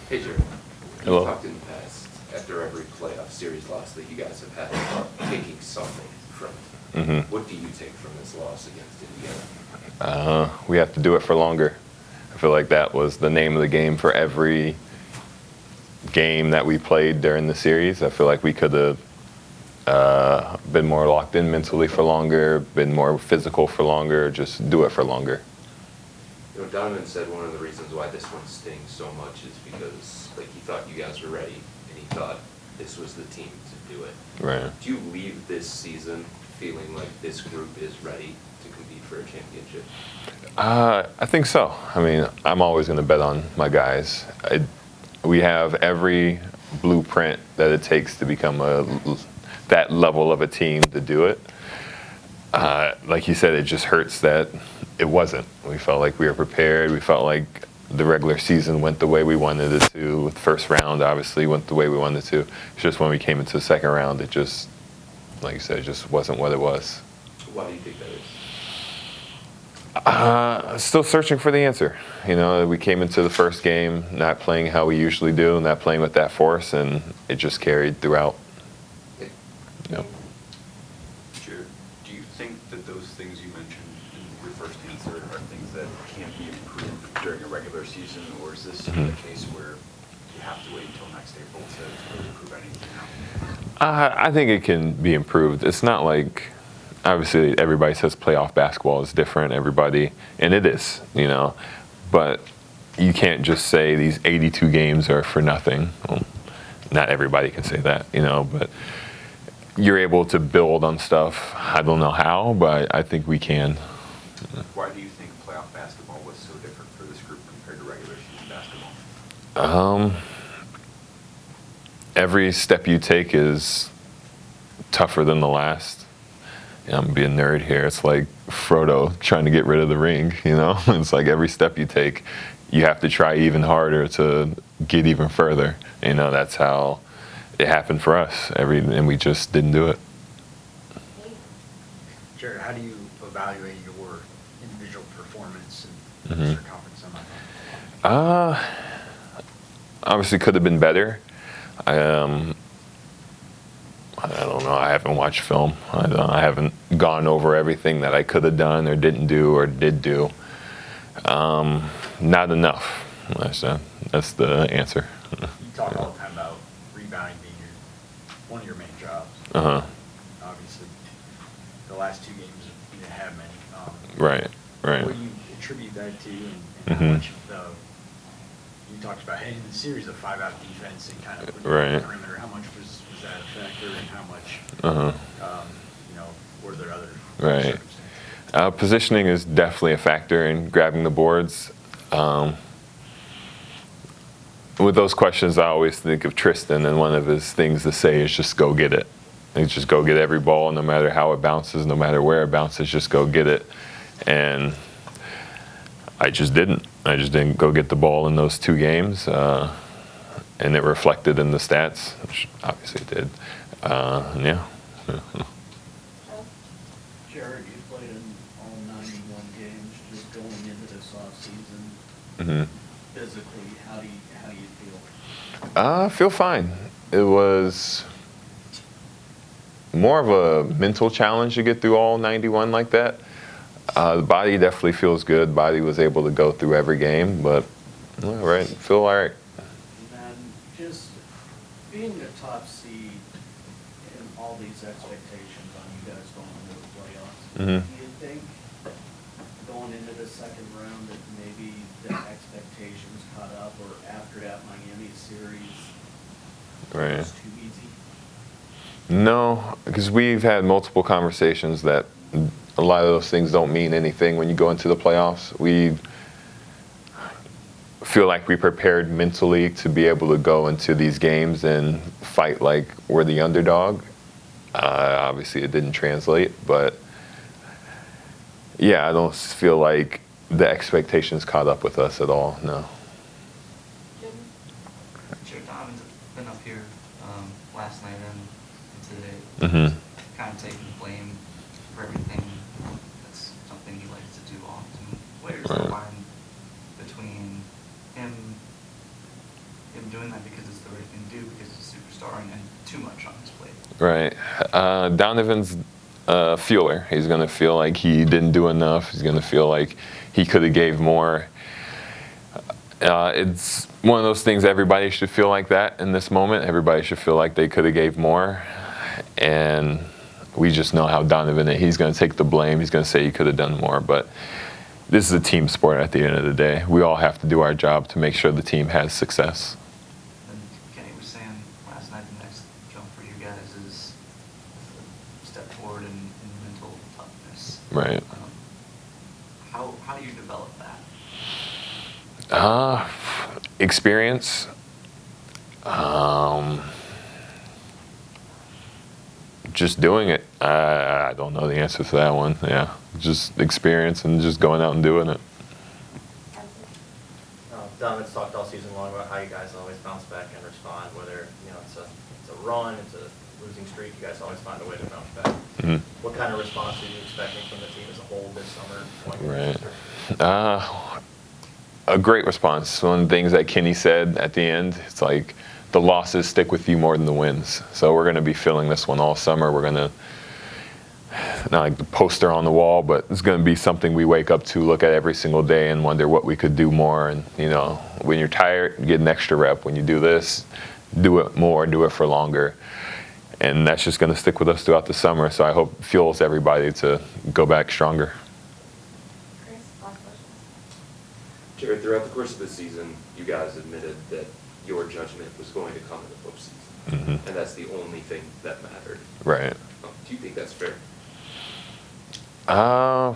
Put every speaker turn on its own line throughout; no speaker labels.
Hey, Jarrett. You
Hello.
talked in the past, after every playoff series loss that you guys have had, about taking something from it.
Mm-hmm.
What do you take from this loss against Indiana?
We have to do it for longer. I feel like that was the name of the game for every game that we played during the series. I feel like we could have been more locked in mentally for longer, been more physical for longer, just do it for longer.
You know, Donovan said one of the reasons why this one stings so much is because, like, he thought you guys were ready, and he thought this was the team to do it.
Right.
Do you leave this season feeling like this group is ready to compete for a championship?
I think so. I mean, I'm always going to bet on my guys. We have every blueprint that it takes to become that level of a team to do it. Like you said, it just hurts that it wasn't. We felt like we were prepared. We felt like the regular season went the way we wanted it to. With the first round, obviously, went the way we wanted it to. It's just when we came into the second round, it just, like you said, it just wasn't what it was.
Why do you think that is?
Still searching for the answer. You know, we came into the first game not playing how we usually do, not playing with that force, and it just carried throughout. Yep.
Jarrett, do you think that those things you mentioned in your first answer are things that can be improved during a regular season, or is this a case where you have to wait until next April to really improve anything now?
I think it can be improved. It's not like, obviously, everybody says playoff basketball is different, everybody, and it is, you know, but you can't just say these 82 games are for nothing. Well, not everybody can say that, you know, but you're able to build on stuff. I don't know how, but I think we can.
Why do you think playoff basketball was so different for this group compared to regular season basketball?
Every step you take is tougher than the last. I'm being a nerd here. It's like Frodo trying to get rid of the ring, you know? It's like every step you take, you have to try even harder to get even further. You know, that's how it happened for us. And we just didn't do it.
Jarrett, how do you evaluate your individual performance in
Mhm.
your conference semifinal?
Obviously could have been better. I don't know. I haven't watched film. I haven't gone over everything that I could have done or didn't do or did do. Not enough. That's the answer.
You talk all the time about rebounding being one of your main jobs.
Uh-huh.
Obviously, the last two games you didn't have many.
Right.
What do you attribute that to, and how much of you talked about heading the series of 5-out defense and kind of putting
Right.
the perimeter. How much was that a factor, and how much were there other
Right.
circumstances?
Positioning is definitely a factor in grabbing the boards. With those questions, I always think of Tristan, and one of his things to say is just go get it. Like, just go get every ball, no matter how it bounces, no matter where it bounces, just go get it. And I just didn't. I just didn't go get the ball in those two games, and it reflected in the stats, which obviously it did. Yeah.
Jarrett, you played in all 91 games. Just going into this offseason,
Mm-hmm.
physically, how do you feel?
I feel fine. It was more of a mental challenge to get through all 91 like that. The body definitely feels good. Body was able to go through every game, but all right, feel all right.
And then just being a top seed and all these expectations on you guys going into the playoffs,
Mhm.
do you think going into the second round that maybe the expectations caught up, or after that Miami series
Right.
was too easy?
No, because we've had multiple conversations that a lot of those things don't mean anything when you go into the playoffs. We feel like we prepared mentally to be able to go into these games and fight like we're the underdog. Obviously, it didn't translate, but yeah, I don't feel like the expectations caught up with us at all, no.
Jarrett Allen's been up here last night and today,
Mm-hmm.
kind of taking blame for everything. That's something he likes to do often. Where's the
Right.
line between him him doing that because it's the right thing to do, because he's a superstar and too much on his plate.
Right. Donovan's a feeler. He's going to feel like he didn't do enough. He's going to feel like he could have gave more. It's one of those things, everybody should feel like that in this moment. Everybody should feel like they could have gave more. And we just know how Donovan is. He's going to take the blame. He's going to say he could have done more. But this is a team sport at the end of the day. We all have to do our job to make sure the team has success.
And Kenny was saying last night, the next jump for you guys is a step forward in mental toughness.
Right.
How do you develop that?
Experience. Just doing it. I don't know the answer to that one. Yeah, just experience and just going out and doing it.
Donovan's talked all season long about how you guys always bounce back and respond, whether it's a run, it's a losing streak. You guys always find a way to bounce back.
Mm-hmm.
What kind of response are you expecting from the team as a whole this summer?
Right. A great response. One of the things that Kenny said at the end, it's like the losses stick with you more than the wins. So we're going to be feeling this one all summer. We're going to, not like the poster on the wall, but it's going to be something we wake up to, look at every single day and wonder what we could do more. And, when you're tired, get an extra rep. When you do this, do it more, do it for longer. And that's just going to stick with us throughout the summer. So I hope it fuels everybody to go back stronger.
Chris, last question.
Jarrett, throughout the course of the season, you guys admitted that your judgment was going to come in the postseason.
Mm-hmm.
And that's the only thing that mattered.
Right.
Do you think that's fair?
I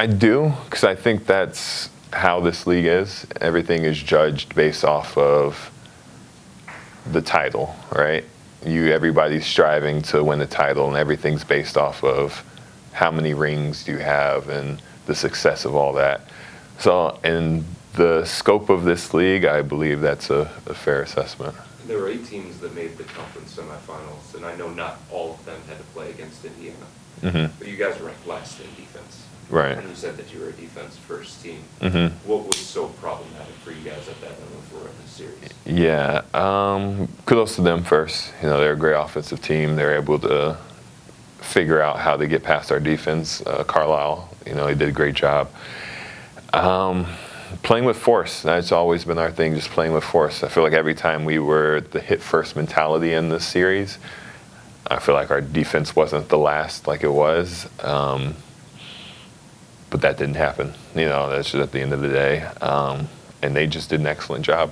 do, because I think that's how this league is. Everything is judged based off of the title, right? Everybody's striving to win the title, and everything's based off of how many rings you have and the success of all that. So in the scope of this league, I believe that's a fair assessment.
There were 8 teams that made the conference semifinals, and I know not all of them had to play against Indiana.
Mm-hmm.
But you guys ranked last in defense.
Right.
And you said that you were a defense-first team.
Mm-hmm.
What was so problematic for you guys at that end of the series?
Yeah. Kudos to them first. They're a great offensive team. They're able to figure out how to get past our defense. Carlisle, he did a great job. Playing with force. That's always been our thing, just playing with force. I feel like every time we were the hit-first mentality in this series, I feel like our defense wasn't the last like it was. But that didn't happen. That's just at the end of the day. And they just did an excellent job.